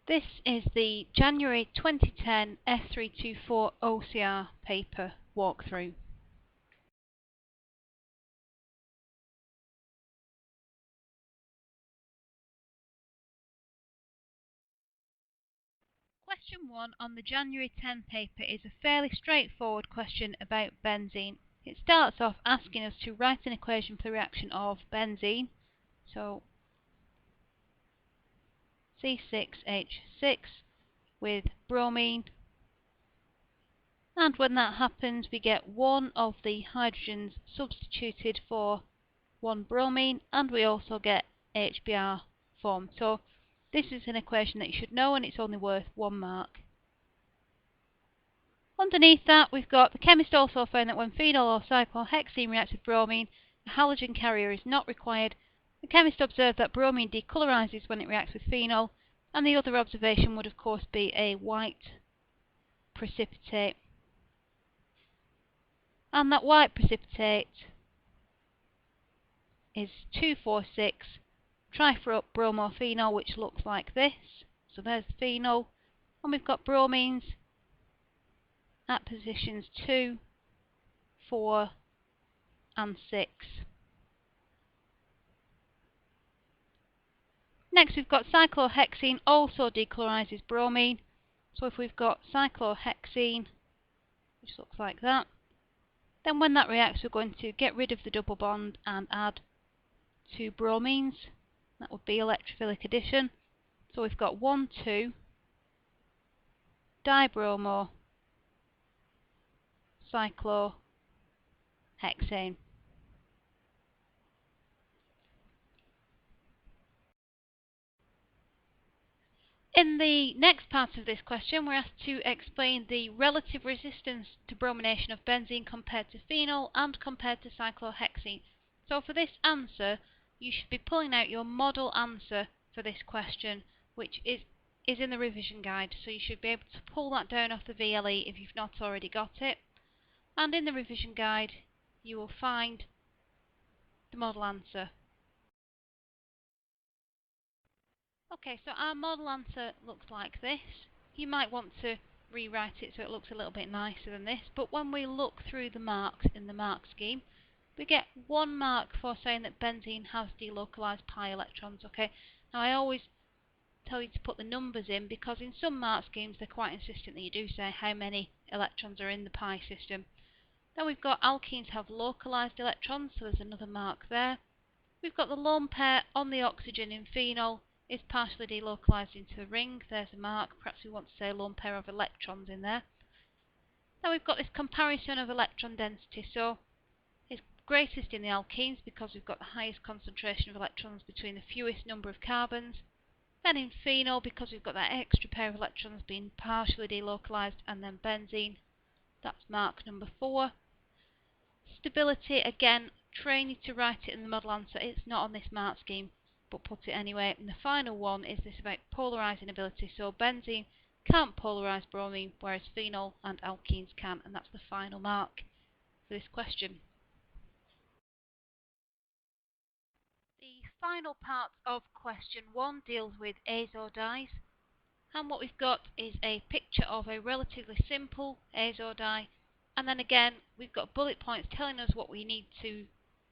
This is the January 2010 F324 OCR paper walkthrough. Question 1 on the January 10 paper is a fairly straightforward question about benzene. It starts off asking us to write an equation for the reaction of benzene, so C6H6 with bromine, and when that happens we get one of the hydrogens substituted for one bromine, and we also get HBr formed. So this is an equation that you should know, and it's only worth 1 mark. Underneath that we've got the chemist also found that when phenol or cyclohexene reacts with bromine, a halogen carrier is not required. The chemist observed that bromine decolorizes when it reacts with phenol, and the other observation would of course be a white precipitate. And that white precipitate is 2,4,6 trifluorobromophenols, which looks like this. So there's the phenol, and we've got bromines at positions 2, 4 and 6. Next we've got cyclohexene also decolorizes bromine. So if we've got cyclohexene, which looks like that, then when that reacts we're going to get rid of the double bond and add 2 bromines. That would be electrophilic addition. So we've got 1, 2 dibromo cyclohexane. In the next part of this question, we're asked to explain the relative resistance to bromination of benzene compared to phenol and compared to cyclohexene. So for this answer, you should be pulling out your model answer for this question, which is in the revision guide. So you should be able to pull that down off the VLE if you've not already got it. And in the revision guide, you will find the model answer. Okay, so our model answer looks like this. You might want to rewrite it so it looks a little bit nicer than this, but when we look through the marks in the mark scheme, we get 1 mark for saying that benzene has delocalized pi electrons. Okay, now I always tell you to put the numbers in because in some mark schemes they're quite insistent that you do say how many electrons are in the pi system. Then we've got alkenes have localized electrons, so there's another mark there. We've got the lone pair on the oxygen in phenol is partially delocalized into a ring. There's a mark. Perhaps we want to say a lone pair of electrons in there. Then we've got this comparison of electron density. So it's greatest in the alkenes because we've got the highest concentration of electrons between the fewest number of carbons. Then in phenol because we've got that extra pair of electrons being partially delocalized, and then benzene. That's mark number 4. Stability, again, train you to write it in the model answer. It's not on this mark scheme, but put it anyway. And the final one is this about polarizing ability. So benzene can't polarize bromine, whereas phenol and alkenes can, and that's the final mark for this question. The final part of question 1 deals with azo dyes, and what we've got is a picture of a relatively simple azo dye, and then again we've got bullet points telling us what we need to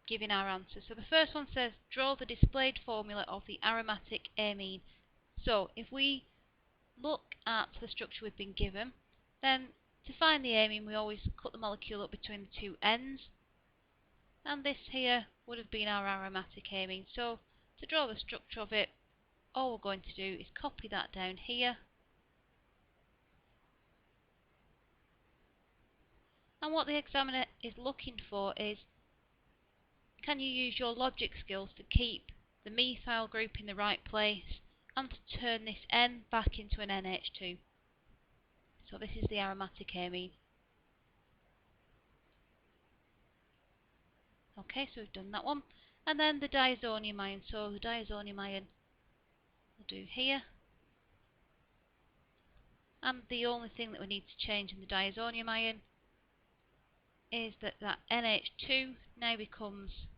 give in our answer. So the first one says draw the displayed formula of the aromatic amine. So if we look at the structure we've been given, then to find the amine we always cut the molecule up between the 2 ends, and this here would have been our aromatic amine. So to draw the structure of it, all we're going to do is copy that down here, and what the examiner is looking for is, can you use your logic skills to keep the methyl group in the right place and to turn this N back into an NH2. So this is the aromatic amine. Okay, so we've done that one. And then the diazonium ion. So the diazonium ion we'll do here. And the only thing that we need to change in the diazonium ion is that that NH2 now becomes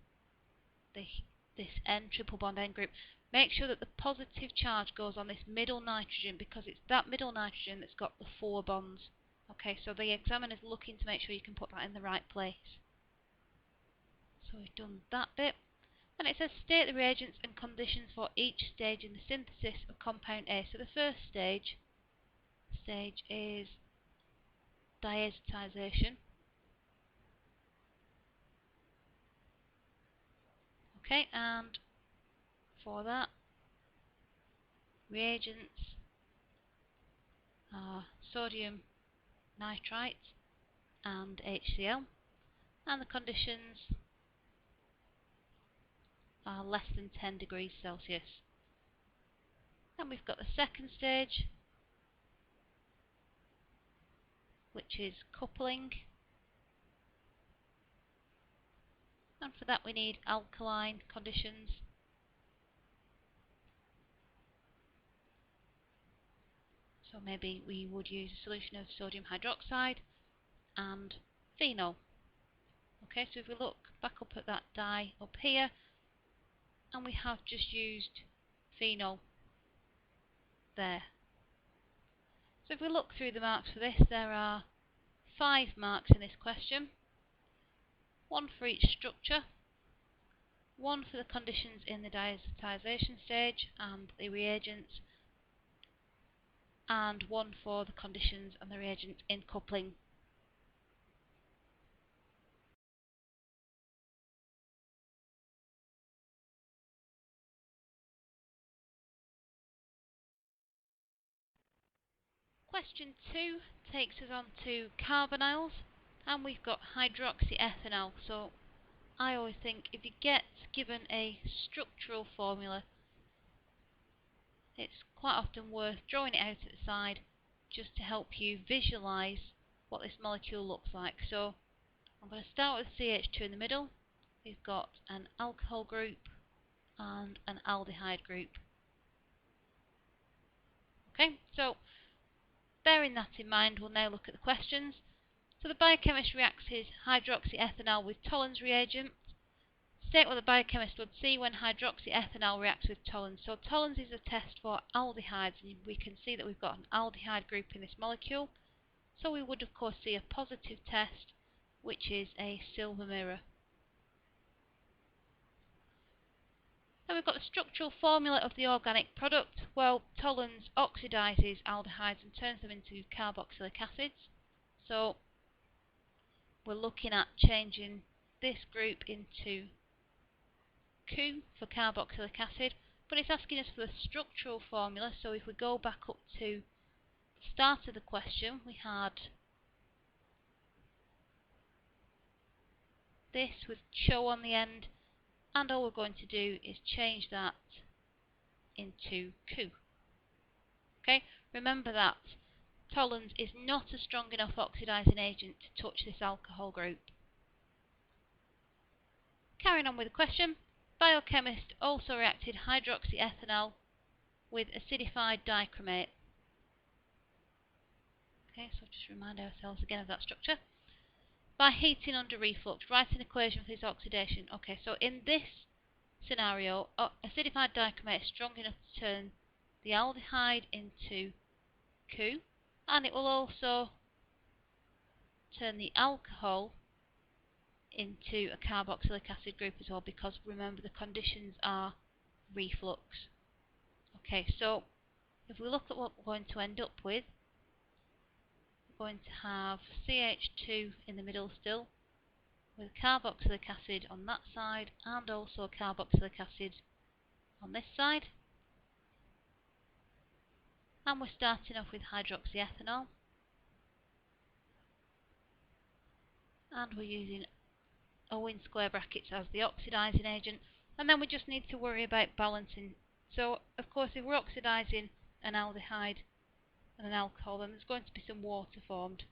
this N, triple bond N group. make sure that the positive charge goes on this middle nitrogen, because it's that middle nitrogen that's got the 4 bonds. Okay, so the examiner's looking to make sure you can put that in the right place. So we've done that bit. And it says state the reagents and conditions for each stage in the synthesis of compound A. So the first stage is diazotization. Okay, and for that, reagents are sodium nitrite and HCl, and the conditions are less than 10 degrees Celsius. And we've got the second stage, which is coupling, and for that we need alkaline conditions. So maybe we would use a solution of sodium hydroxide and phenol. Okay, so if we look back up at that dye up here, and we have just used phenol there. So if we look through the marks for this, there are 5 marks in this question. 1 for each structure, 1 for the conditions in the diazotization stage and the reagents, and 1 for the conditions and the reagents in coupling. Question 2 takes us on to carbonyls, and we've got hydroxyethanol. So I always think if you get given a structural formula, it's quite often worth drawing it out at the side just to help you visualise what this molecule looks like. So I'm going to start with CH2 in the middle. We've got an alcohol group and an aldehyde group. Okay, so bearing that in mind, we'll now look at the questions. So the biochemist reacts his hydroxyethanol with Tollens reagent. State what the biochemist would see when hydroxyethanol reacts with Tollens. So Tollens is a test for aldehydes, and we can see that we've got an aldehyde group in this molecule. So we would of course see a positive test, which is a silver mirror. Then we've got the structural formula of the organic product. Well, Tollens oxidizes aldehydes and turns them into carboxylic acids. So we're looking at changing this group into Q for carboxylic acid, but it's asking us for the structural formula. So if we go back up to the start of the question, we had this with CHO on the end, and all we're going to do is change that into Q. Okay, remember that Tollens is not a strong enough oxidizing agent to touch this alcohol group. Carrying on with the question, biochemist also reacted hydroxyethanol with acidified dichromate. Okay, so just remind ourselves again of that structure. By heating under reflux, write an equation for this oxidation. Okay, so in this scenario, acidified dichromate is strong enough to turn the aldehyde into Q, and it will also turn the alcohol into a carboxylic acid group as well, because remember the conditions are reflux. Okay, so if we look at what we're going to end up with, we're going to have CH2 in the middle still, with carboxylic acid on that side and also carboxylic acid on this side. And we're starting off with hydroxyethanol, and we're using O in square brackets as the oxidizing agent, and then we just need to worry about balancing. So of course if we're oxidizing an aldehyde and an alcohol, then there's going to be some water formed.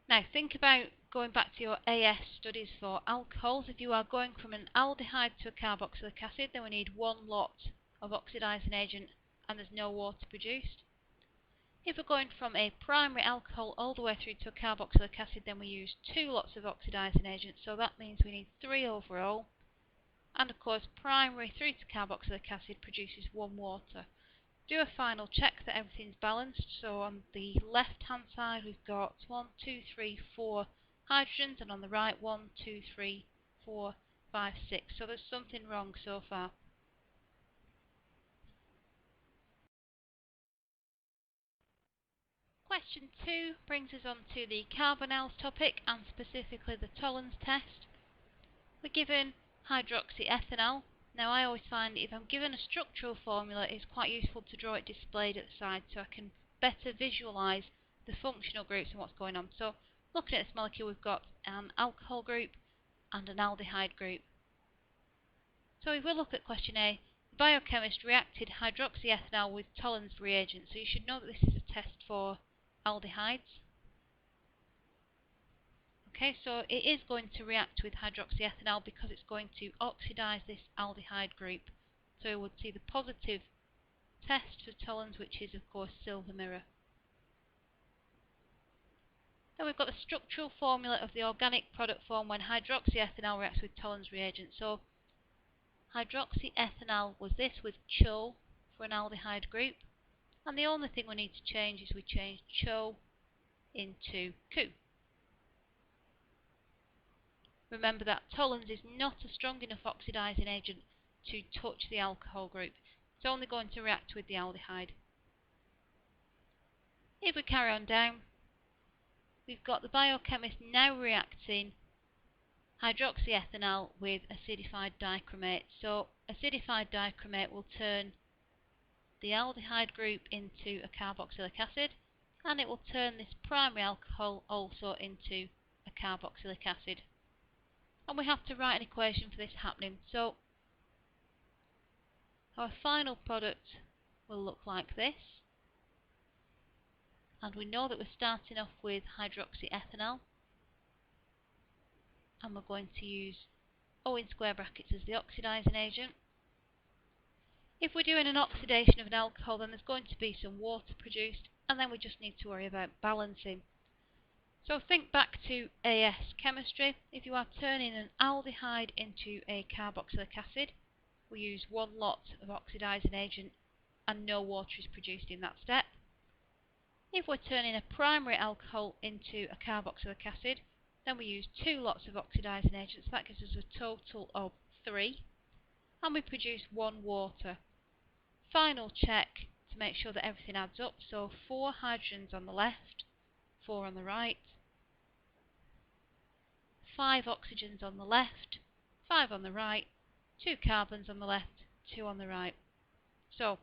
Now think about going back to your AS studies for alcohols. If you are going from an aldehyde to a carboxylic acid, then we need 1 lot of oxidizing agent and there's no water produced. If we're going from a primary alcohol all the way through to a carboxylic acid, then we use 2 lots of oxidizing agent, so that means we need 3 overall. And of course, primary through to carboxylic acid produces 1 water. Do a final check that everything's balanced. So on the left hand side we've got 1, 2, 3, 4 hydrogens, and on the right 1, 2, 3, 4, 5, 6. So there's something wrong so far. Question 2 brings us on to the carbonyls topic, and specifically the Tollens test. We're given hydroxyethanol. Now I always find if I'm given a structural formula, it's quite useful to draw it displayed at the side so I can better visualise the functional groups and what's going on. So looking at this molecule, we've got an alcohol group and an aldehyde group. So if we look at question A, the biochemist reacted hydroxyethanol with Tollens reagent. So you should know that this is a test for aldehydes. Okay, so it is going to react with hydroxyethanol because it's going to oxidize this aldehyde group. So we would see the positive test for Tollens, which is of course silver mirror. Then we've got the structural formula of the organic product formed when hydroxyethanol reacts with Tollens reagent. So hydroxyethanol was this with CHO for an aldehyde group, and the only thing we need to change is we change CHO into CHO. Remember that Tollens is not a strong enough oxidizing agent to touch the alcohol group. It's only going to react with the aldehyde. If we carry on down, we've got the biochemist now reacting hydroxyethanol with acidified dichromate. So acidified dichromate will turn the aldehyde group into a carboxylic acid, and it will turn this primary alcohol also into a carboxylic acid. And we have to write an equation for this happening. So our final product will look like this, and we know that we're starting off with hydroxyethanol, and we're going to use O in square brackets as the oxidizing agent. If we're doing an oxidation of an alcohol, then there's going to be some water produced, and then we just need to worry about balancing. So think back to AS chemistry. If you are turning an aldehyde into a carboxylic acid, we use 1 lot of oxidizing agent and no water is produced in that step. If we're turning a primary alcohol into a carboxylic acid, then we use 2 lots of oxidizing agents. That gives us a total of 3, and we produce 1 water. Final check to make sure that everything adds up. So 4 hydrogens on the left, 4 on the right, 5 oxygens on the left, 5 on the right, 2 carbons on the left, 2 on the right. So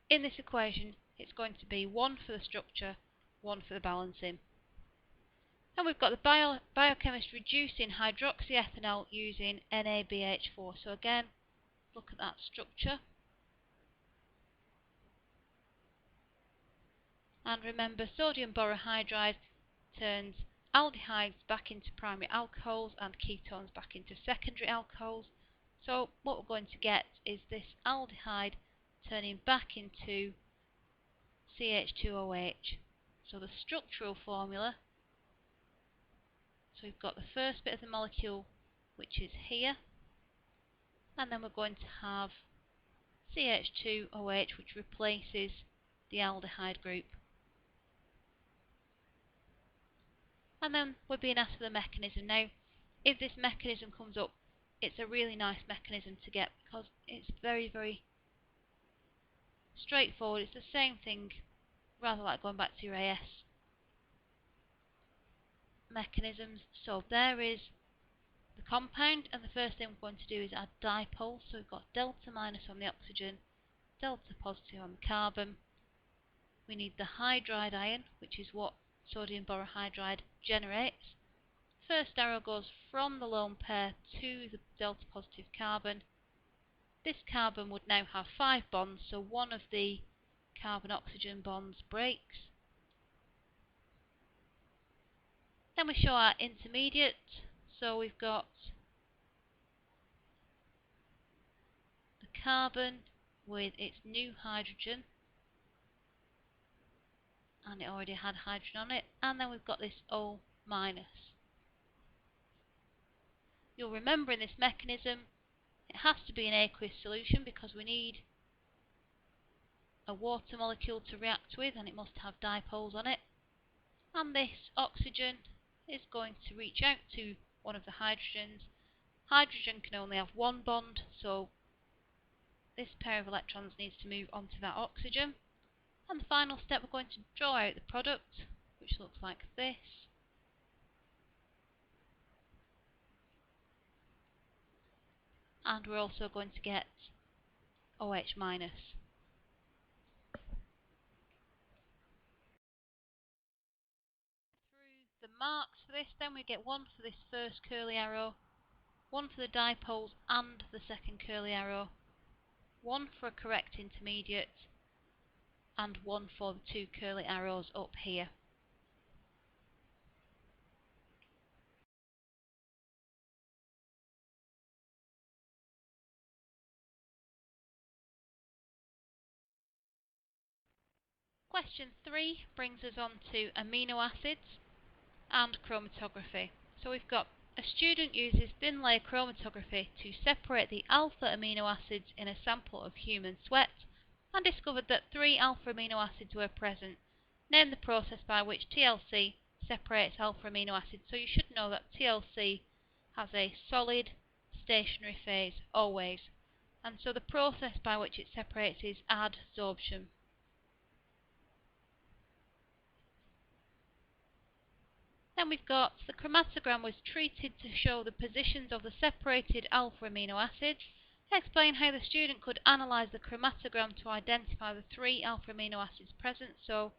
in this equation it's going to be 1 for the structure, 1 for the balancing. And we've got the biochemist reducing hydroxyethanol using NaBH4. So again, look at that structure. And remember, sodium borohydride turns aldehydes back into primary alcohols and ketones back into secondary alcohols. So what we're going to get is this aldehyde turning back into CH2OH. So the structural formula, so we've got the first bit of the molecule, which is here, and then we're going to have CH2OH, which replaces the aldehyde group. And then we're being asked for the mechanism. Now, if this mechanism comes up, it's a really nice mechanism to get because it's very, very straightforward. It's the same thing, rather like going back to your AS mechanisms. So there is the compound, and the first thing we're going to do is add dipoles. So we've got delta minus on the oxygen, delta positive on the carbon. We need the hydride ion, which is what sodium borohydride generates. First arrow goes from the lone pair to the delta positive carbon. This carbon would now have 5 bonds, so one of the carbon-oxygen bonds breaks. Then we show our intermediate, so we've got the carbon with its new hydrogen, and it already had hydrogen on it, and then we've got this O minus. You'll remember in this mechanism It has to be an aqueous solution because we need a water molecule to react with, and it must have dipoles on it. And this oxygen is going to reach out to one of the hydrogens. Hydrogen can only have one bond, so this pair of electrons needs to move onto that oxygen. And the final step, we're going to draw out the product, which looks like this. And we're also going to get OH minus. Through the marks for this, then we get one for this first curly arrow, one for the dipoles and the second curly arrow, one for a correct intermediate, and one for the two curly arrows up here. Question 3 brings us on to amino acids and chromatography. So we've got a student uses thin layer chromatography to separate the alpha amino acids in a sample of human sweat and discovered that 3 alpha amino acids were present. Name the process by which TLC separates alpha amino acids. So you should know that TLC has a solid stationary phase always, and so the process by which it separates is adsorption. Then we've got the chromatogram was treated to show the positions of the separated alpha amino acids. Explain how the student could analyse the chromatogram to identify the 3 alpha amino acids present. So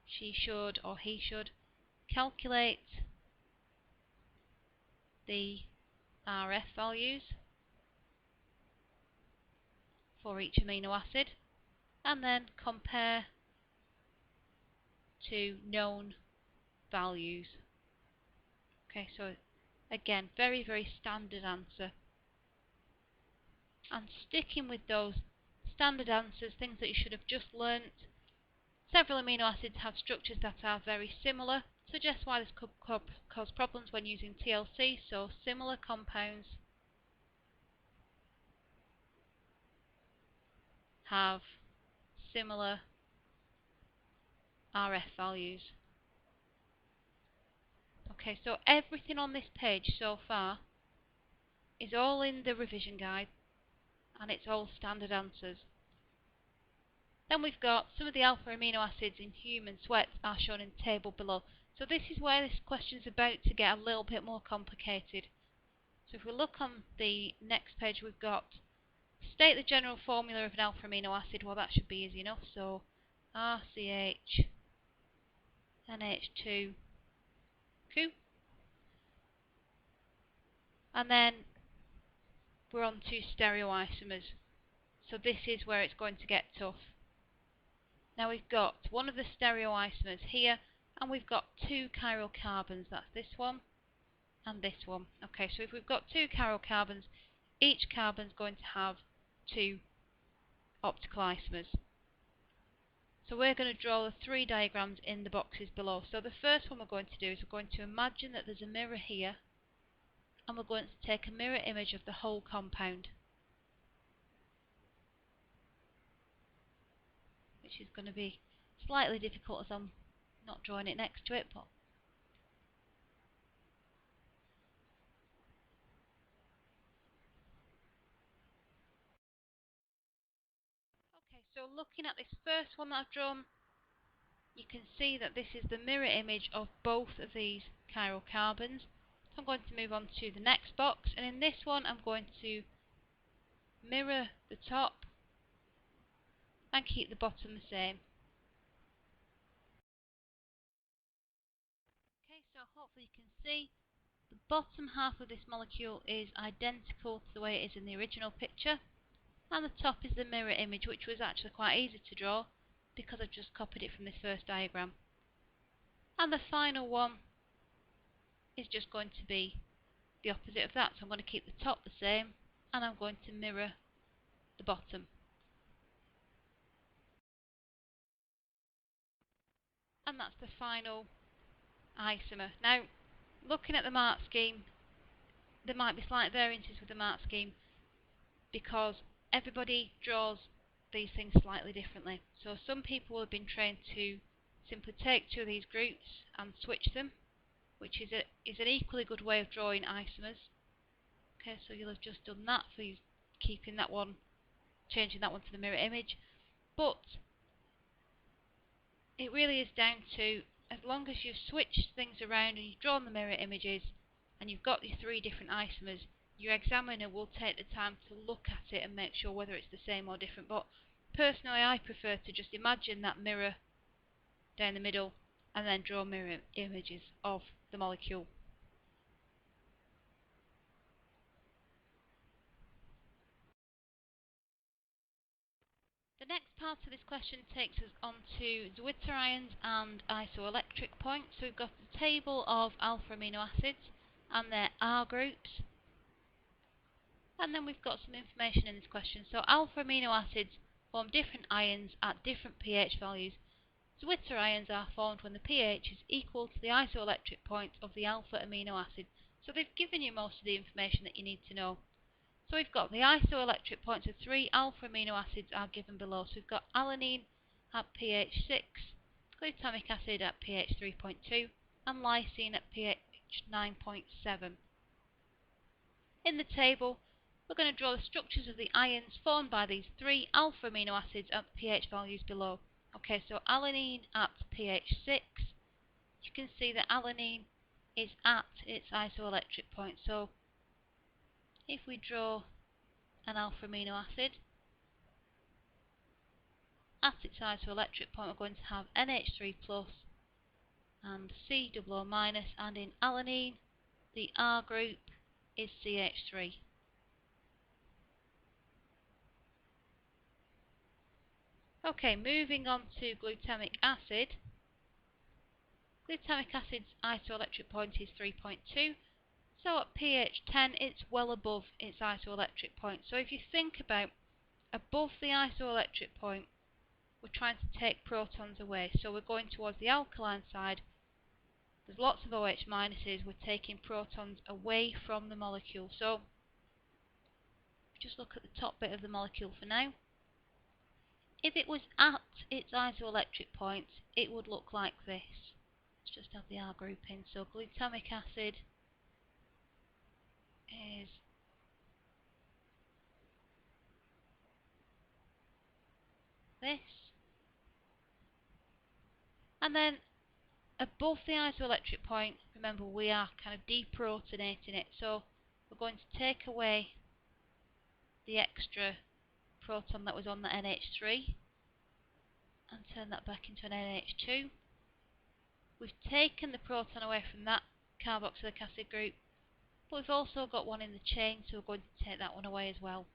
she should, or he should, calculate the RF values for each amino acid and then compare to known values. Okay, so again, very, very standard answer. And sticking with those standard answers, things that you should have just learnt, several amino acids have structures that are very similar. Suggest why this could cause problems when using TLC, so similar compounds have similar RF values. Okay, so everything on this page so far is all in the revision guide and it's all standard answers. Then we've got some of the alpha amino acids in human sweat are shown in the table below. So this is where this question is about to get a little bit more complicated. So if we look on the next page, we've got state the general formula of an alpha amino acid. Well, that should be easy enough. So RCH NH2 Q. And then we're on to stereoisomers. So this is where it's going to get tough. Now we've got one of the stereoisomers here, and we've got 2 chiral carbons. That's this one and this one. Okay, so if we've got 2 chiral carbons, each carbon's going to have 2 optical isomers. So we're going to draw the 3 diagrams in the boxes below. So the first one we're going to do is we're going to imagine that there's a mirror here, and we're going to take a mirror image of the whole compound, which is going to be slightly difficult as I'm not drawing it next to it, but okay, so looking at this first one that I've drawn, you can see that this is the mirror image of both of these chiral carbons. So I'm going to move on to the next box, and in this one I'm going to mirror the top and keep the bottom the same. Okay, so hopefully you can see the bottom half of this molecule is identical to the way it is in the original picture, and the top is the mirror image, which was actually quite easy to draw because I've just copied it from this first diagram. And the final one is just going to be the opposite of that, so I'm going to keep the top the same and I'm going to mirror the bottom. And that's the final isomer. Now, looking at the mark scheme, there might be slight variances with the mark scheme because everybody draws these things slightly differently. So some people have been trained to simply take two of these groups and switch them, which is an equally good way of drawing isomers. Okay, so you'll have just done that for you, keeping that one, changing that one to the mirror image. But it really is down to, as long as you've switched things around and you've drawn the mirror images and you've got your three different isomers, your examiner will take the time to look at it and make sure whether it's the same or different. But personally, I prefer to just imagine that mirror down the middle and then draw mirror images of the molecule. The next part of this question takes us on to Zwitzer ions and isoelectric points. So we've got a table of alpha amino acids and their R groups. And then we've got some information in this question. So alpha amino acids form different ions at different pH values. Zwitzer ions are formed when the pH is equal to the isoelectric point of the alpha amino acid. So they've given you most of the information that you need to know. So we've got the isoelectric points of three alpha amino acids are given below. So we've got alanine at pH 6, glutamic acid at pH 3.2, and lysine at pH 9.7. In the table, we're going to draw the structures of the ions formed by these three alpha amino acids at the pH values below. Okay, so alanine at pH 6, you can see that alanine is at its isoelectric point. So if we draw an alpha amino acid, at its isoelectric point we're going to have NH3 plus and COO minus, and in alanine the R group is CH3. Okay, moving on to glutamic acid. Glutamic acid's isoelectric point is 3.2, so at pH 10 it's well above its isoelectric point. So if you think about above the isoelectric point, we're trying to take protons away, so we're going towards the alkaline side. There's lots of OH minuses, we're taking protons away from the molecule. So just look at the top bit of the molecule for now. If it was at its isoelectric point, it would look like this. Let's just have the R group in. So glutamic acid is this. And then above the isoelectric point, remember we are kind of deprotonating it. So we're going to take away the extra proton that was on the NH3 and turn that back into an NH2. We've taken the proton away from that carboxylic acid group, but we've also got one in the chain, so we're going to take that one away as well.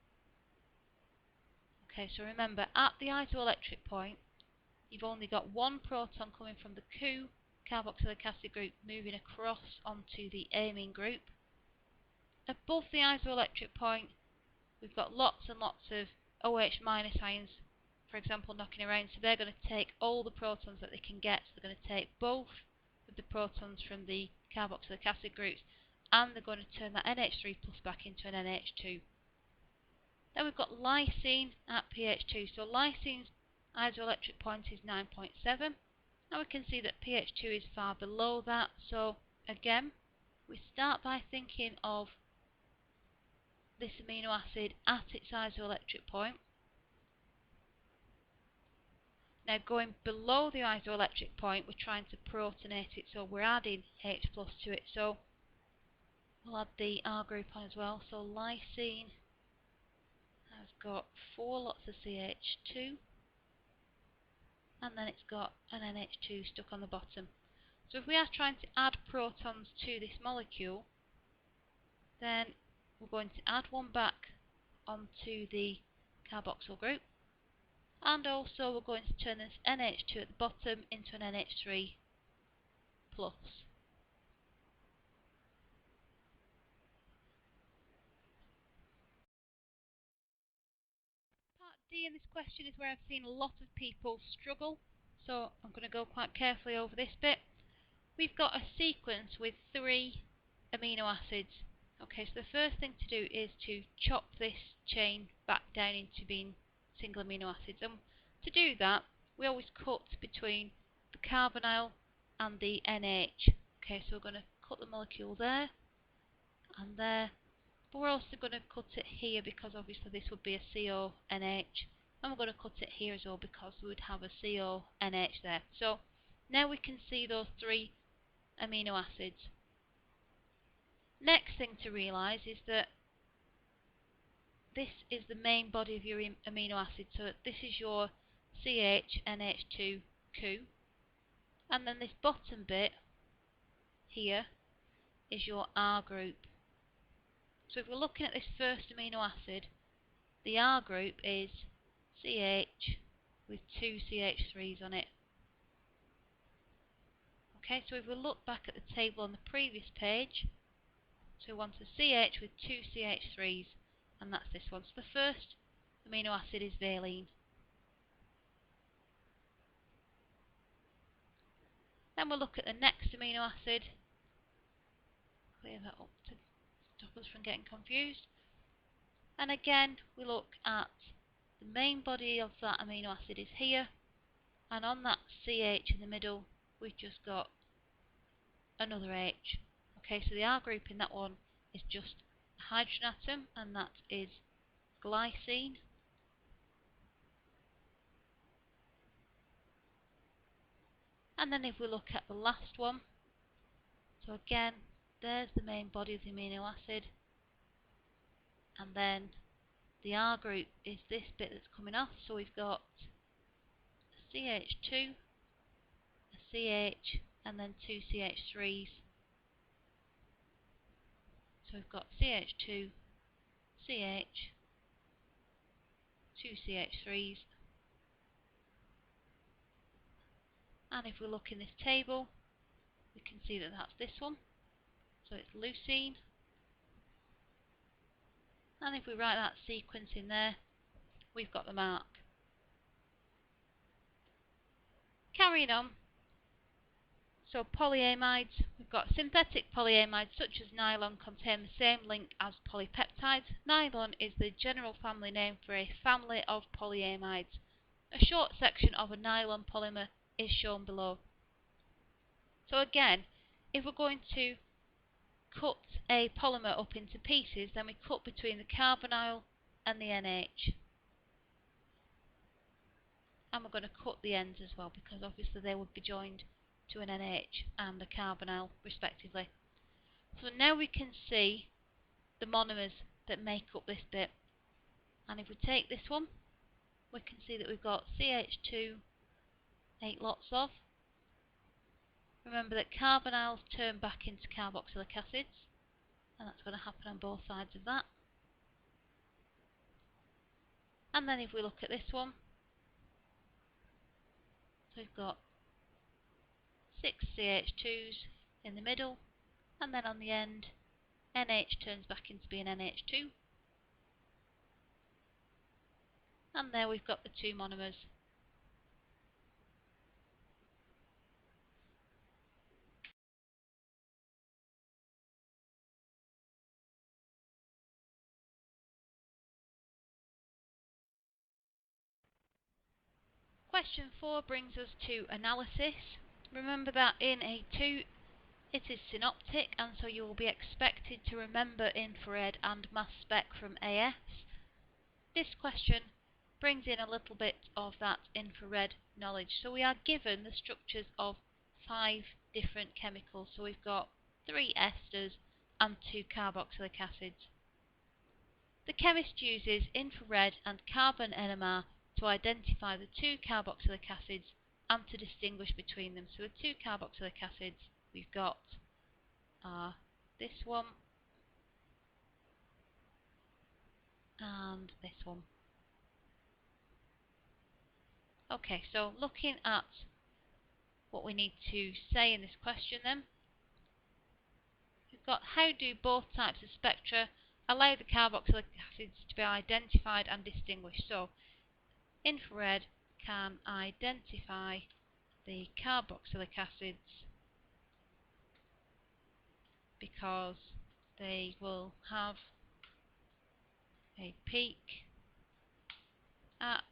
Okay, so remember, at the isoelectric point, you've only got one proton coming from the Cu carboxylic acid group moving across onto the amine group. Above the isoelectric point, we've got lots and lots of OH minus ions, for example, knocking around, so they're going to take all the protons that they can get. So they're going to take both of the protons from the carboxylic acid groups, and they're going to turn that NH3 plus back into an NH2. Then we've got lysine at pH 2. So lysine's isoelectric point is 9.7. Now we can see that pH 2 is far below that. So again, we start by thinking of this amino acid at its isoelectric point. Now going below the isoelectric point, we're trying to protonate it, so we're adding H plus to it. So we'll add the R group on as well. So lysine has got 4 lots of CH2, and then it's got an NH2 stuck on the bottom. So if we are trying to add protons to this molecule, then we're going to add one back onto the carboxyl group, and also we're going to turn this NH2 at the bottom into an NH3 plus. Part D in this question is where I've seen a lot of people struggle, so I'm going to go quite carefully over this bit. We've got a sequence with 3 amino acids. Okay, so the first thing to do is to chop this chain back down into being single amino acids. And to do that, we always cut between the carbonyl and the NH. Okay, so we're going to cut the molecule there and there. But we're also going to cut it here because obviously this would be a CONH. And we're going to cut it here as well because we would have a CONH there. So now we can see those three amino acids. Next thing to realise is that this is the main body of your amino acid. So this is your CHNH2Q. And then this bottom bit here is your R group. So if we're looking at this first amino acid, the R group is CH with two CH3s on it. Okay, so if we look back at the table on the previous page, so we want a CH with two CH3s, and that's this one. So the first amino acid is valine. Then we'll look at the next amino acid. Clear that up to stop us from getting confused. And again, we look at the main body of that amino acid is here, and on that CH in the middle, we've just got another H. Okay, so the R group in that one is just a hydrogen atom, and that is glycine. And then if we look at the last one, so again, there's the main body of the amino acid, and then the R group is this bit that's coming off, so we've got a CH2, a CH, and then two CH3s. So we've got CH2, CH, two CH3s, and if we look in this table, we can see that that's this one, so it's leucine, and if we write that sequence in there, we've got the mark. Carrying on, so polyamides, we've got synthetic polyamides such as nylon contain the same link as polypeptides. Nylon is the general family name for a family of polyamides. A short section of a nylon polymer is shown below. So again, if we're going to cut a polymer up into pieces, then we cut between the carbonyl and the NH. And we're going to cut the ends as well because obviously they would be joined to an NH and a carbonyl respectively. So now we can see the monomers that make up this bit. And if we take this one, we can see that we've got CH2, 8 lots of. Remember that carbonyls turn back into carboxylic acids, and that's going to happen on both sides of that. And then if we look at this one, so we've got 6 CH2s in the middle, and then on the end, NH turns back into being NH2. And there we've got the two monomers. Question 4 brings us to analysis. Remember that in A2 it is synoptic, and so you will be expected to remember infrared and mass spec from AS. This question brings in a little bit of that infrared knowledge. So we are given the structures of 5 different chemicals. So we've got 3 esters and 2 carboxylic acids. The chemist uses infrared and carbon NMR to identify the 2 carboxylic acids and to distinguish between them. So the 2 carboxylic acids we've got are this one and this one. Okay, so looking at what we need to say in this question then, we've got how do both types of spectra allow the carboxylic acids to be identified and distinguished. So infrared can identify the carboxylic acids because they will have a peak at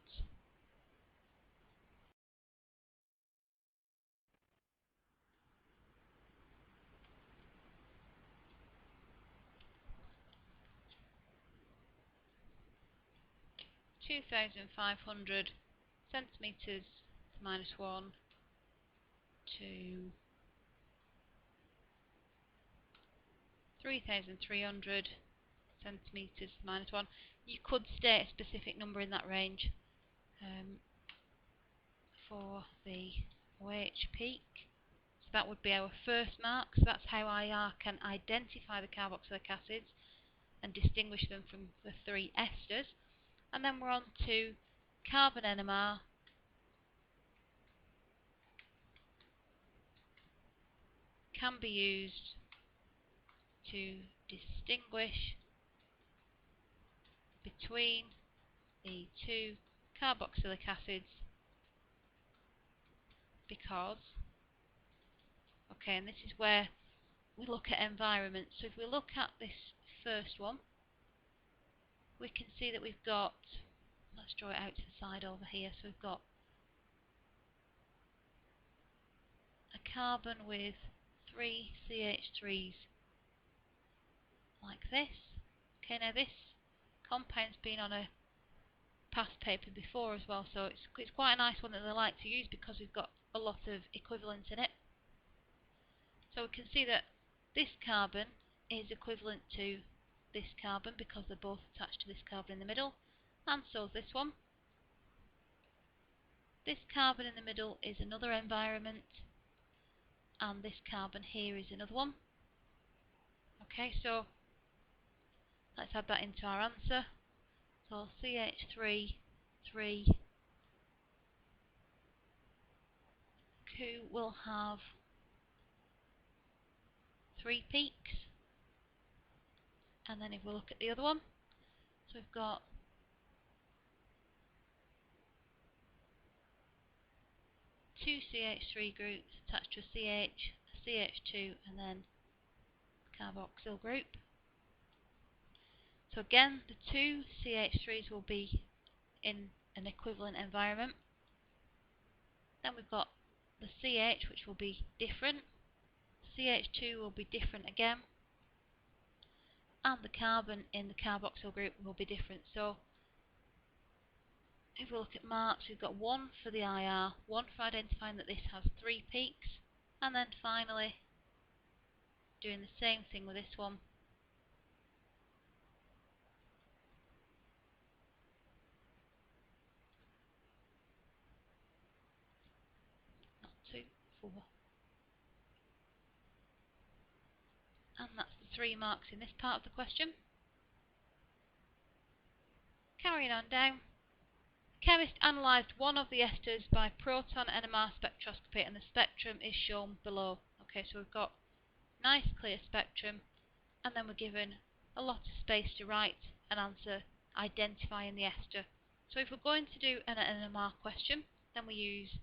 2,500 centimeters minus 1 to 3,300 centimeters minus 1. You could state a specific number in that range for the OH peak. So that would be our first mark. So that's how IR can identify the carboxylic acids and distinguish them from the three esters. And then we're on to carbon NMR. Can be used to distinguish between the two carboxylic acids because, okay, and this is where we look at environment. So if we look at this first one, we can see that we've got, let's draw it out to the side over here, so we've got a carbon with 3 CH3s like this. Okay, now this compound's been on a past paper before as well, so it's quite a nice one that they like to use because we've got a lot of equivalents in it. So we can see that this carbon is equivalent to this carbon because they're both attached to this carbon in the middle, and so is this one. This carbon in the middle is another environment, and this carbon here is another one. Okay, so let's add that into our answer. So CH3, 3, Q will have 3 peaks. And then if we look at the other one, so we've got two CH3 groups attached to a CH, a CH2, and then carboxyl group. So again, the two CH3s will be in an equivalent environment. Then we've got the CH, which will be different. CH2 will be different again. And the carbon in the carboxyl group will be different. So if we look at marks, we've got one for the IR, one for identifying that this has 3 peaks, and then finally doing the same thing with this one. Not 2, 4. And that's the 3 marks in this part of the question. Carrying on down. Chemist analysed one of the esters by proton NMR spectroscopy and the spectrum is shown below. Okay, so we've got nice clear spectrum and then we're given a lot of space to write an answer identifying the ester. So if we're going to do an NMR question, then we use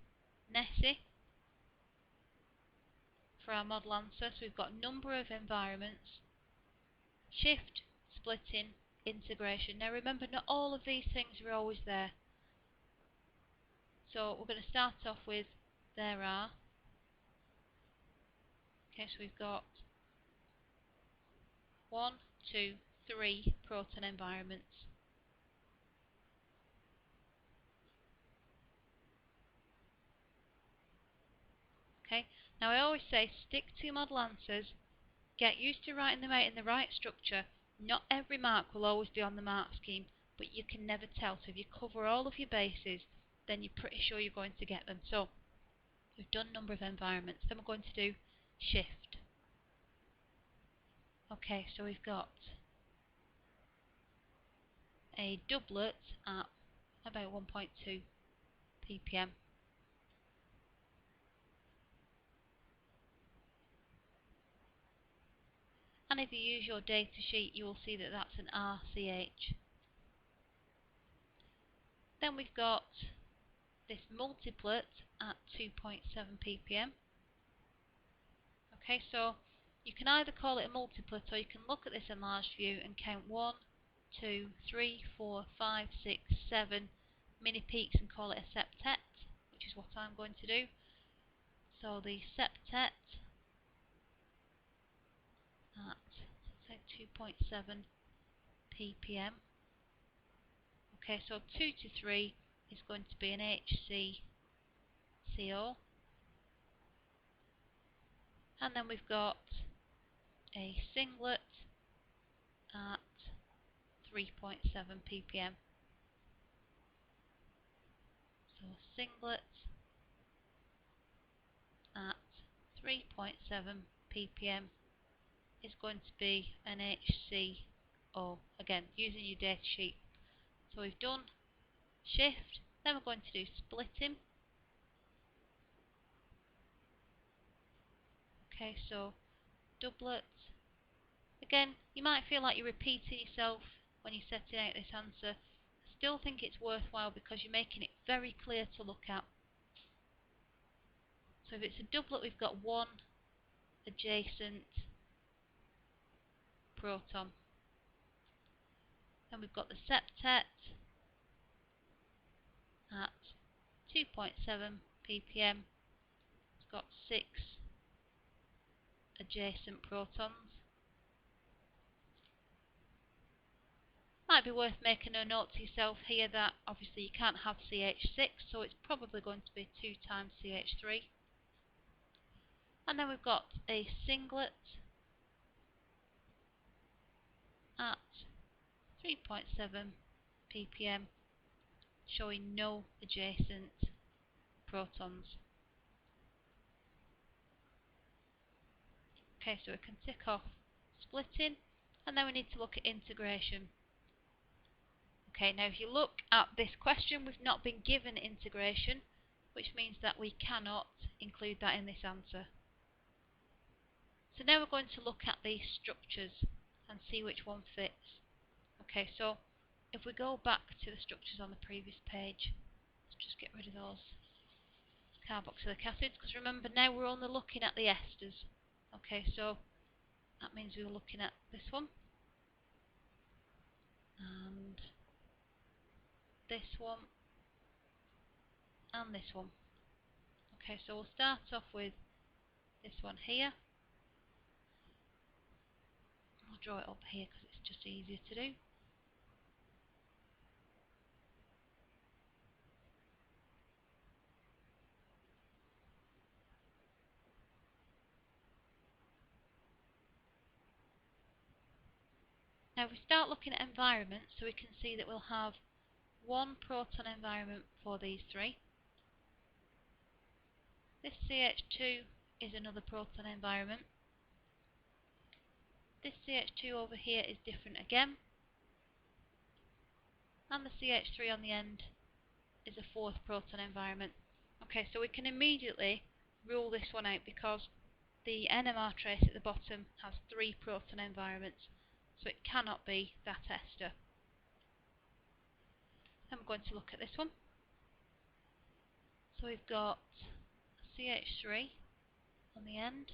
NESI for our model answer. So we've got number of environments, shift, splitting, integration. Now remember, not all of these things are always there. So we're going to start off with there are. Okay, so we've got 1, 2, 3 proton environments. Okay, now I always say stick to your model answers, get used to writing them out in the right structure. Not every mark will always be on the mark scheme, but you can never tell. So if you cover all of your bases, then you're pretty sure you're going to get them. So we've done number of environments, then we're going to do shift. Okay, so we've got a doublet at about 1.2 ppm. And if you use your data sheet, you will see that that's an RCH. Then we've got this multiplet at 2.7 ppm. Okay, so You can either call it a multiplet, or you can look at this enlarged view and count 1, 2, 3, 4, 5, 6, 7 mini peaks and call it a septet, which is what I'm going to do. So the septet at, say, 2.7 ppm. Okay, so 2 to 3 is going to be an HCCO. And then we've got a singlet at 3.7 ppm. So singlet at 3.7 ppm is going to be an HCO. Again, using your data sheet. So we've done shift, then we're going to do splitting. Okay, so doublet. Again, you might feel like you're repeating yourself when you're setting out this answer. I still think it's worthwhile because you're making it very clear to look at. So if it's a doublet, we've got one adjacent proton. Then we've got the septet at 2.7 ppm. It's got 6 adjacent protons. Might be worth making a note to yourself here that obviously you can't have CH6, so it's probably going to be 2 times CH3. And then we've got a singlet at 3.7 ppm, showing no adjacent protons. Okay, so we can tick off splitting, and then we need to look at integration. Okay, now if you look at this question, we've not been given integration, which means that we cannot include that in this answer. So now we're going to look at these structures and see which one fits. Okay, so if we go back to the structures on the previous page, let's just get rid of those carboxylic acids, because remember now we're only looking at the esters. Okay, so that means we were looking at this one, and this one, and this one. Okay, so we'll start off with this one here. I'll draw it up here because it's just easier to do. Now if we start looking at environment, so we can see that we'll have one proton environment for these three. This CH2 is another proton environment. This CH2 over here is different again. And the CH3 on the end is a fourth proton environment. Okay, so we can immediately rule this one out because the NMR trace at the bottom has 3 proton environments, so it cannot be that ester. Then we're going to look at this one. So we've got CH3 on the end,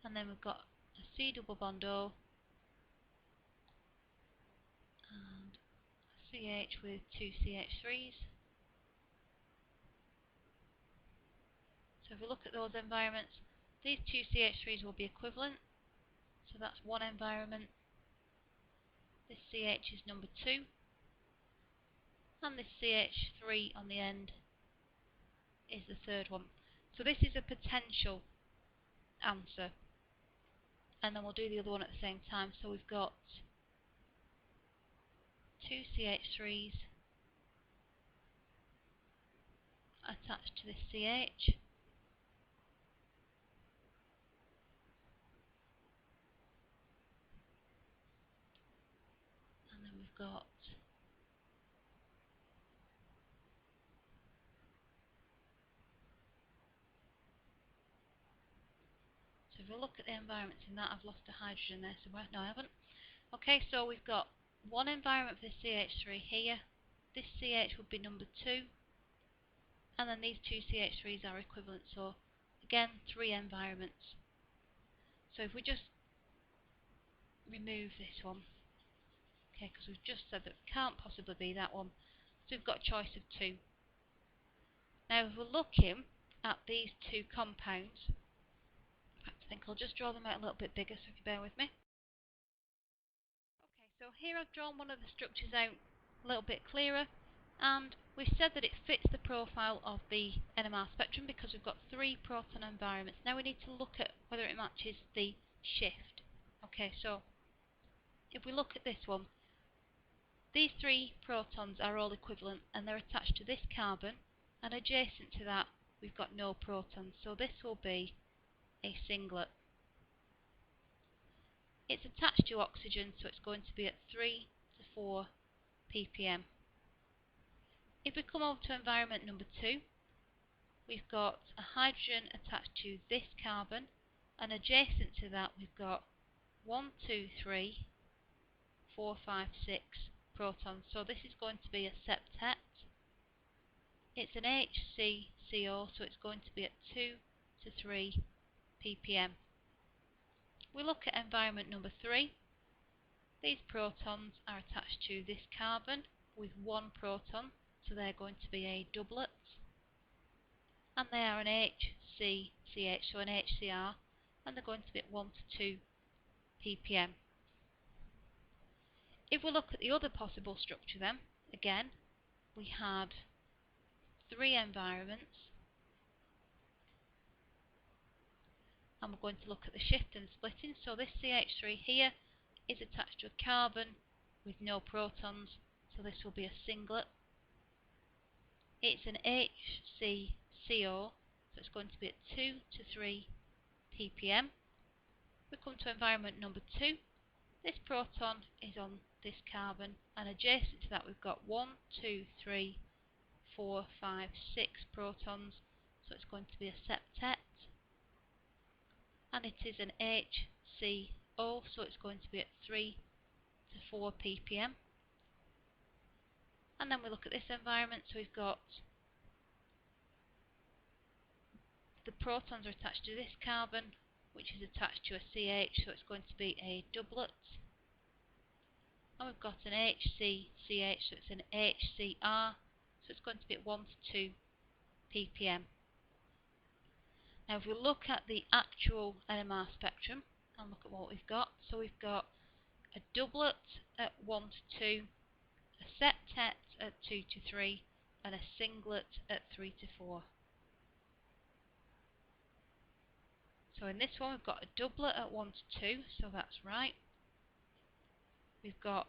and then we've got a C double bond O and a CH with 2 CH3s. So if we look at those environments, these 2 CH3s will be equivalent, so that's one environment. This CH is number 2, and this CH3 on the end is the third one. So this is a potential answer, and then we'll do the other one at the same time. So we've got 2 CH3s attached to this CH, and then we've got so if we look at the environments in that, I've lost a hydrogen there somewhere. No, I haven't. Okay, so we've got one environment for the CH3 here. This CH would be number 2, and then these 2 CH3s are equivalent, so again 3 environments. So if we just remove this one, okay, because we've just said that it can't possibly be that one, so we've got a choice of 2. Now if we're looking at these 2 compounds, in fact I think I'll just draw them out a little bit bigger, so if you bear with me. Okay, so here I've drawn one of the structures out a little bit clearer, and we've said that it fits the profile of the NMR spectrum because we've got 3 proton environments. Now we need to look at whether it matches the shift. Okay, so if we look at this one, these 3 protons are all equivalent and they're attached to this carbon, and adjacent to that we've got no protons, so this will be a singlet. It's attached to oxygen, so it's going to be at 3 to 4 ppm. If we come over to environment number 2, we've got a hydrogen attached to this carbon, and adjacent to that we've got 1, 2, 3, 4, 5, 6 protons, so this is going to be a septet. It's an HCCO, so it's going to be at 2 to 3 ppm. We look at environment number 3. These protons are attached to this carbon with 1 proton, so they're going to be a doublet. And they are an HCCH, so an HCr, and they're going to be at 1 to 2 ppm. If we look at the other possible structure then, again, we had 3 environments, and we're going to look at the shift and splitting. So this CH3 here is attached to a carbon with no protons, so this will be a singlet. It's an HCCO, so it's going to be at 2 to 3 ppm. We come to environment number 2. This proton is on this carbon, and adjacent to that we've got 1, 2, 3, 4, 5, 6 protons, so it's going to be a septet. And it is an HCO, so it's going to be at 3 to 4 ppm. And then we look at this environment, so we've got the protons are attached to this carbon, which is attached to a CH, so it's going to be a doublet. And we've got an HCCH, so it's an HCr, so it's going to be at 1 to 2 ppm. Now if we look at the actual NMR spectrum and look at what we've got, so we've got a doublet at 1 to 2, a septet at 2 to 3, and a singlet at 3 to 4. So in this one we've got a doublet at 1 to 2, so that's right. We've got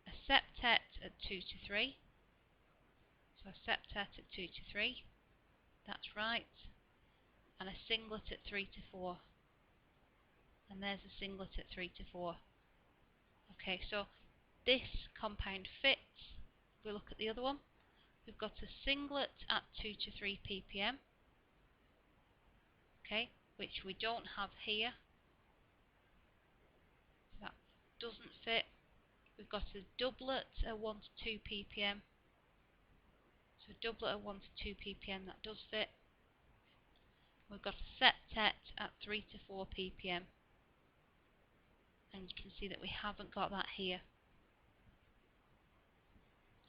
a septet at 2 to 3, so a septet at 2 to 3, that's right. And a singlet at 3 to 4, and there's a singlet at 3 to 4. Okay, so this compound fits. If we look at the other one, we've got a singlet at 2 to 3 ppm, okay, which we don't have here, so that doesn't fit. We've got a doublet at 1 to 2 ppm, so a doublet at 1 to 2 ppm, that does fit. We've got a septet at 3 to 4 ppm, and you can see that we haven't got that here,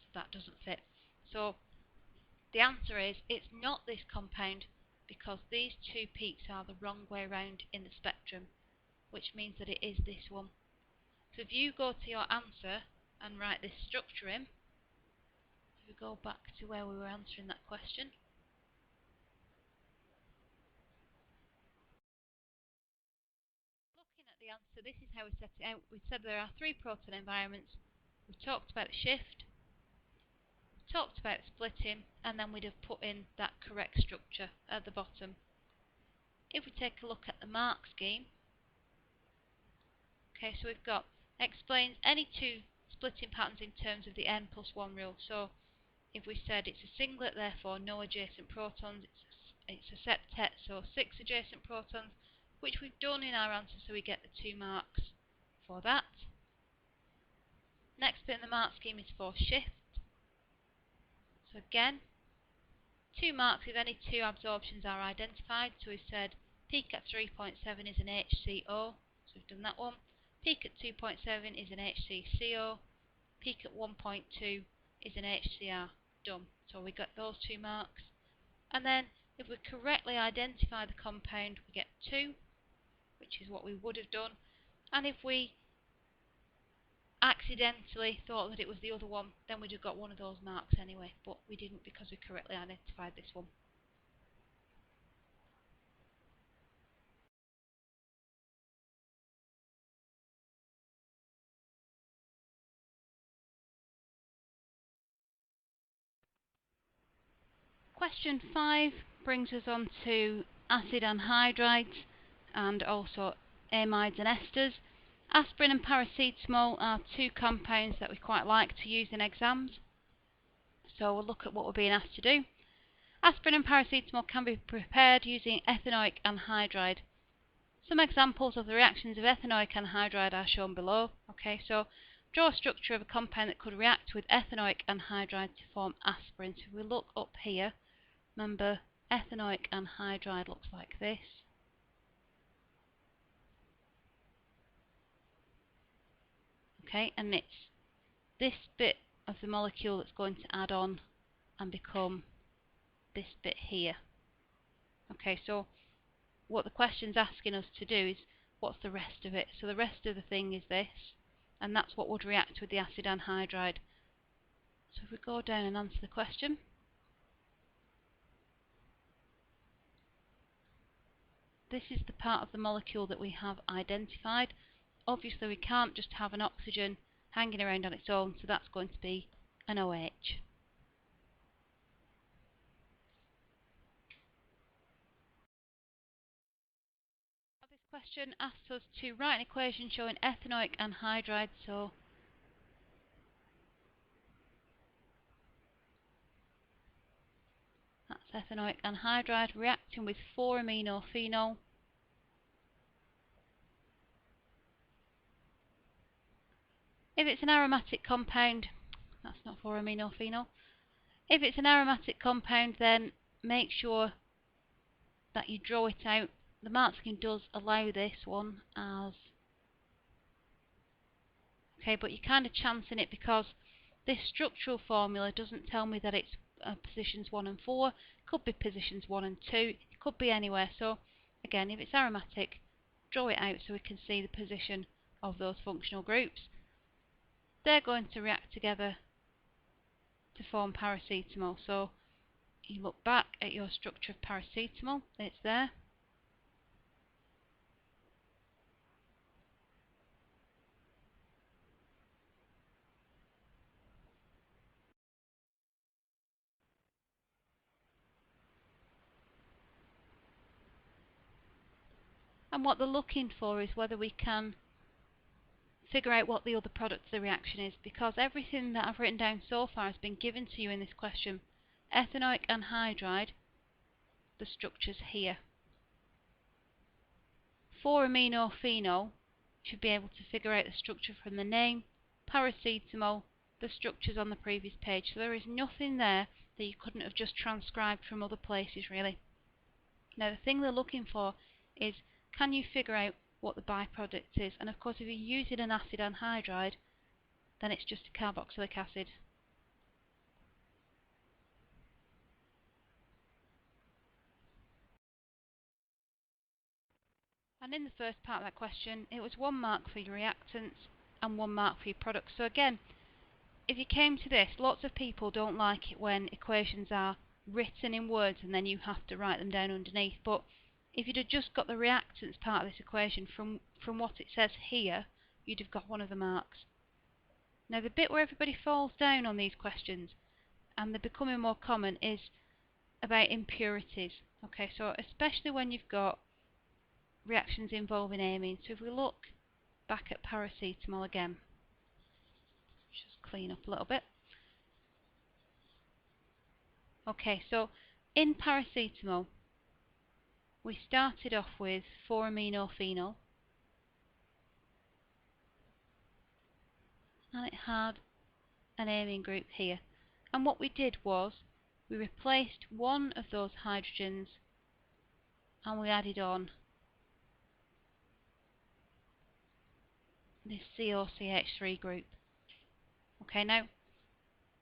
so that doesn't fit. So the answer is it's not this compound because these 2 peaks are the wrong way around in the spectrum, which means that it is this one. So if you go to your answer and write this structure in, if we go back to where we were answering that question, looking at the answer, this is how we set it out. We said there are 3 proton environments, we've talked about the shift, we've talked about splitting, and then we'd have put in that correct structure at the bottom. If we take a look at the mark scheme, okay, so we've got explains any 2 splitting patterns in terms of the n+1 rule. So if we said it's a singlet, therefore no adjacent protons, it's a septet, so 6 adjacent protons, which we've done in our answer, so we get the 2 marks for that. Next bit in the mark scheme is for shift. So again, 2 marks if any 2 absorptions are identified. So we said Peak at 3.7 is an HCO, so we've done that one. Peak at 2.7 is an HCCO. Peak at 1.2 is an HCR. Done. So we got those 2 marks. And then if we correctly identify the compound, we get 2, which is what we would have done. And if we accidentally thought that it was the other one, then we'd have got one of those marks anyway, but we didn't because we correctly identified this one. Question 5 brings us on to acid anhydrides and also amides and esters. Aspirin and paracetamol are 2 compounds that we quite like to use in exams. So we'll look at what we're being asked to do. Aspirin and paracetamol can be prepared using ethanoic anhydride. Some examples of the reactions of ethanoic anhydride are shown below. Okay, so draw a structure of a compound that could react with ethanoic anhydride to form aspirin. So if we look up here, remember ethanoic anhydride looks like this. Okay, and it's this bit of the molecule that's going to add on and become this bit here. Okay, so what the question's asking us to do is what's the rest of it? So the rest of the thing is this, and that's what would react with the acid anhydride. So if we go down and answer the question, this is the part of the molecule that we have identified. Obviously we can't just have an oxygen hanging around on its own, so that's going to be an OH. This question asks us to write an equation showing ethanoic anhydride, so that's ethanoic anhydride reacting with 4-aminophenol. If it's an aromatic compound, that's not 4-aminophenol. If it's an aromatic compound, then make sure that you draw it out. The mark scheme does allow this one as okay, but you're kind of chancing it because this structural formula doesn't tell me that it's positions 1 and 4. It could be positions 1 and 2. It could be anywhere. So again, if it's aromatic, draw it out so we can see the position of those functional groups. They're going to react together to form paracetamol. So you look back at your structure of paracetamol, it's there. And what they're looking for is whether we can figure out what the other product of the reaction is, because everything that I've written down so far has been given to you in this question. Ethanoic anhydride, the structure's here. 4-aminophenol, should be able to figure out the structure from the name. Paracetamol, the structure's on the previous page. So there is nothing there that you couldn't have just transcribed from other places, really. Now the thing they're looking for is, can you figure out what the byproduct is? And of course if you're using an acid anhydride, then it's just a carboxylic acid. And in the first part of that question, it was 1 mark for your reactants and 1 mark for your products. So again, if you came to this, lots of people don't like it when equations are written in words and then you have to write them down underneath. But if you'd have just got the reactants part of this equation from what it says here, you'd have got one of the marks. Now the bit where everybody falls down on these questions, and they're becoming more common, is about impurities. Okay, so especially when you've got reactions involving amine. So if we look back at paracetamol again, just clean up a little bit. Okay, so in paracetamol, we started off with 4-aminophenol, and it had an amine group here. And what we did was, we replaced one of those hydrogens and we added on this COCH3 group. Okay, now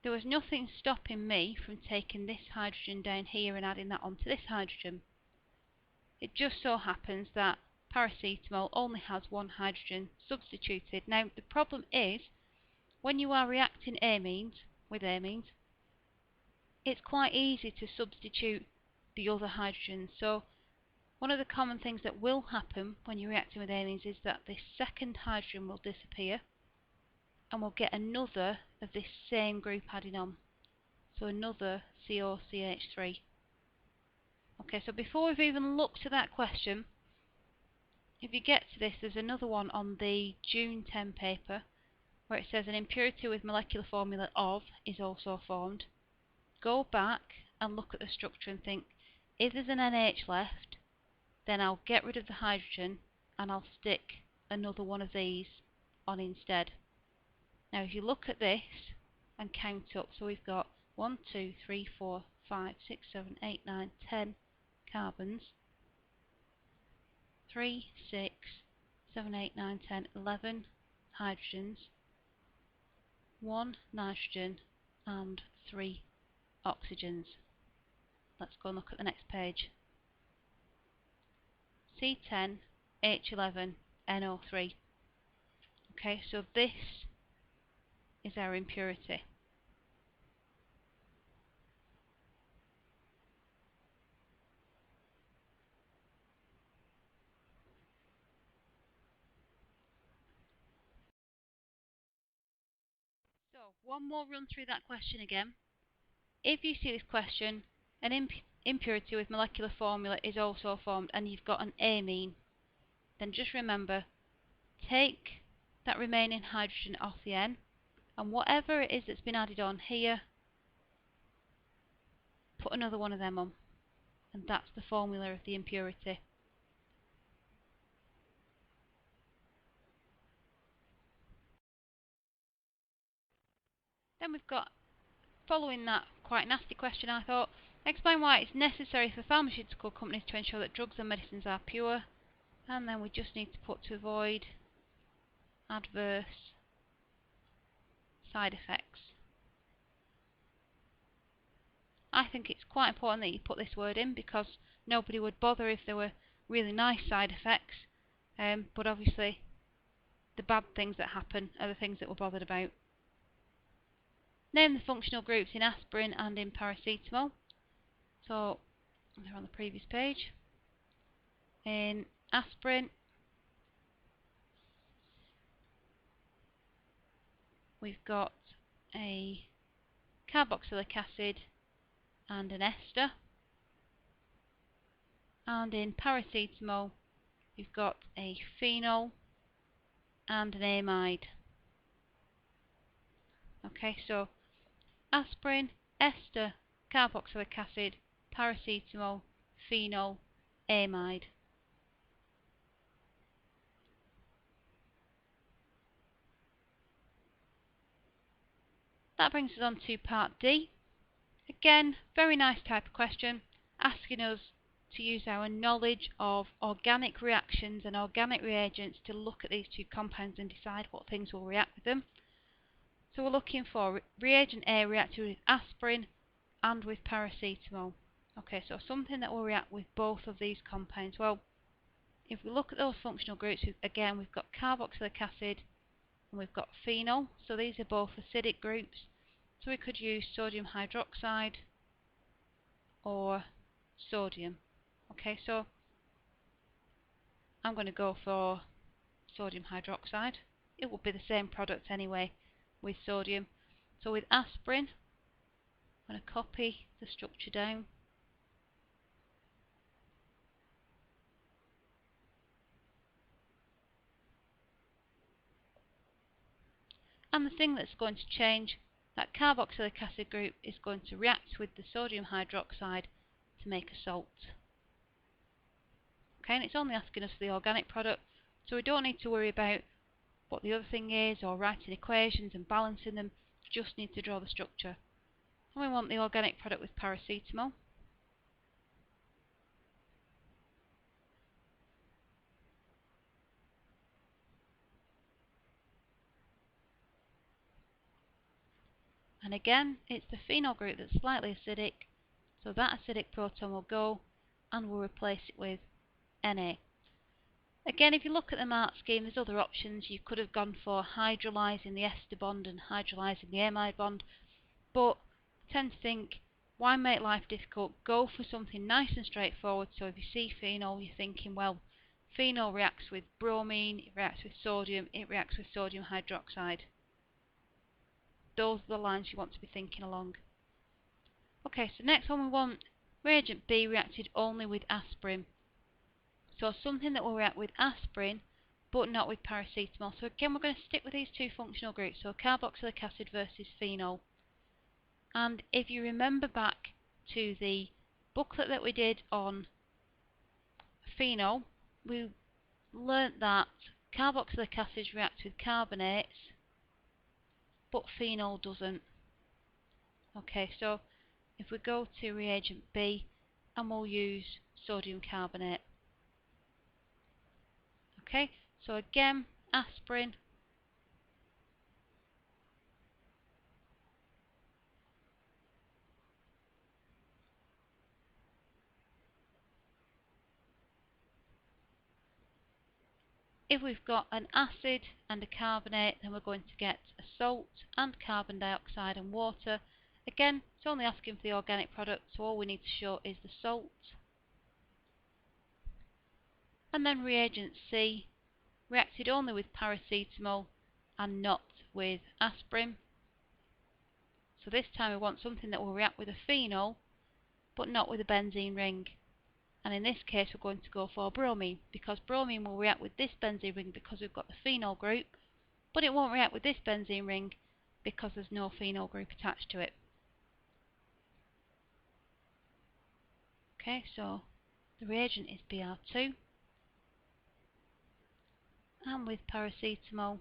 there was nothing stopping me from taking this hydrogen down here and adding that onto this hydrogen. It just so happens that paracetamol only has one hydrogen substituted. Now the problem is, when you are reacting amines with amines, it's quite easy to substitute the other hydrogens. So one of the common things that will happen when you're reacting with amines is that this second hydrogen will disappear and we'll get another of this same group added on. So another COCH3. Okay, so before we've even looked at that question, if you get to this, there's another one on the June 10 paper where it says an impurity with molecular formula of is also formed. Go back and look at the structure and think, if there's an NH left, then I'll get rid of the hydrogen and I'll stick another one of these on instead. Now if you look at this and count up, so we've got 1, 2, 3, 4, 5, 6, 7, 8, 9, 10 carbons, 3, 6, 7, 8, 9, 10, 11 hydrogens, 1 nitrogen and 3 oxygens. Let's go and look at the next page. C10, H11, NO3. Okay, so this is our impurity. So, one more run through that question again. If you see this question, an impurity with molecular formula is also formed and you've got an amine, then just remember, take that remaining hydrogen off the N, and whatever it is that's been added on here, put another one of them on, and that's the formula of the impurity. Then we've got, following that quite nasty question, I thought, explain why it's necessary for pharmaceutical companies to ensure that drugs and medicines are pure, and then we just need to put to avoid adverse side effects. I think it's quite important that you put this word in because nobody would bother if there were really nice side effects, but obviously the bad things that happen are the things that we're bothered about. Name the functional groups in aspirin and in paracetamol. So they're on the previous page. In aspirin, we've got a carboxylic acid and an ester, and in paracetamol we've got a phenol and an amide. Okay, so aspirin, ester, carboxylic acid, paracetamol, phenol, amide. That brings us on to part D. Again, very nice type of question, asking us to use our knowledge of organic reactions and organic reagents to look at these two compounds and decide what things will react with them. So we're looking for reagent A reacting with aspirin and with paracetamol. Okay, so something that will react with both of these compounds. Well, if we look at those functional groups, again we've got carboxylic acid and we've got phenol, so these are both acidic groups. So we could use sodium hydroxide or sodium. Okay, so I'm going to go for sodium hydroxide. It will be the same product anyway with sodium. So with aspirin, I'm going to copy the structure down. And the thing that's going to change, that carboxylic acid group is going to react with the sodium hydroxide to make a salt. Okay, and it's only asking us for the organic product, so we don't need to worry about what the other thing is or writing equations and balancing them, just need to draw the structure. And we want the organic product with paracetamol. And again, it's the phenol group that's slightly acidic, so that acidic proton will go and we'll replace it with Na. Again, if you look at the mark scheme, there's other options. You could have gone for hydrolyzing the ester bond and hydrolyzing the amide bond, but I tend to think, why make life difficult? Go for something nice and straightforward. So if you see phenol, you're thinking, well, phenol reacts with bromine, it reacts with sodium, it reacts with sodium hydroxide. Those are the lines you want to be thinking along. Okay, so next one we want reagent B reacted only with aspirin. So something that will react with aspirin, but not with paracetamol. So again, we're going to stick with these two functional groups, so carboxylic acid versus phenol. And if you remember back to the booklet that we did on phenol, we learnt that carboxylic acids react with carbonates, but phenol doesn't. Okay, so if we go to reagent B, and we'll use sodium carbonate. Okay, so again, aspirin, if we've got an acid and a carbonate, then we're going to get a salt and carbon dioxide and water. Again, it's only asking for the organic product, so all we need to show is the salt. And then reagent C reacted only with paracetamol and not with aspirin. So this time we want something that will react with a phenol, but not with a benzene ring. And in this case we're going to go for bromine, because bromine will react with this benzene ring because we've got the phenol group, but it won't react with this benzene ring because there's no phenol group attached to it. Okay, so the reagent is Br2, and with paracetamol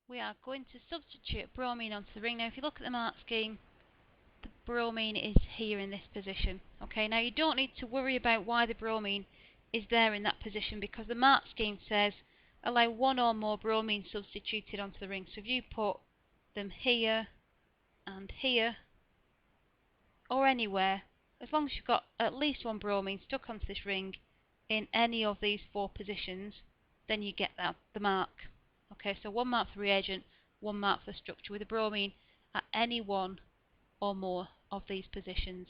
we are going to substitute bromine onto the ring. Now if you look at the mark scheme, the bromine is here in this position. Okay, now you don't need to worry about why the bromine is there in that position, because the mark scheme says allow one or more bromine substituted onto the ring. So if you put them here and here, or anywhere, as long as you've got at least one bromine stuck onto this ring in any of these four positions, then you get the mark. Okay, so one mark for the reagent, one mark for the structure with the bromine at any one or more of these positions.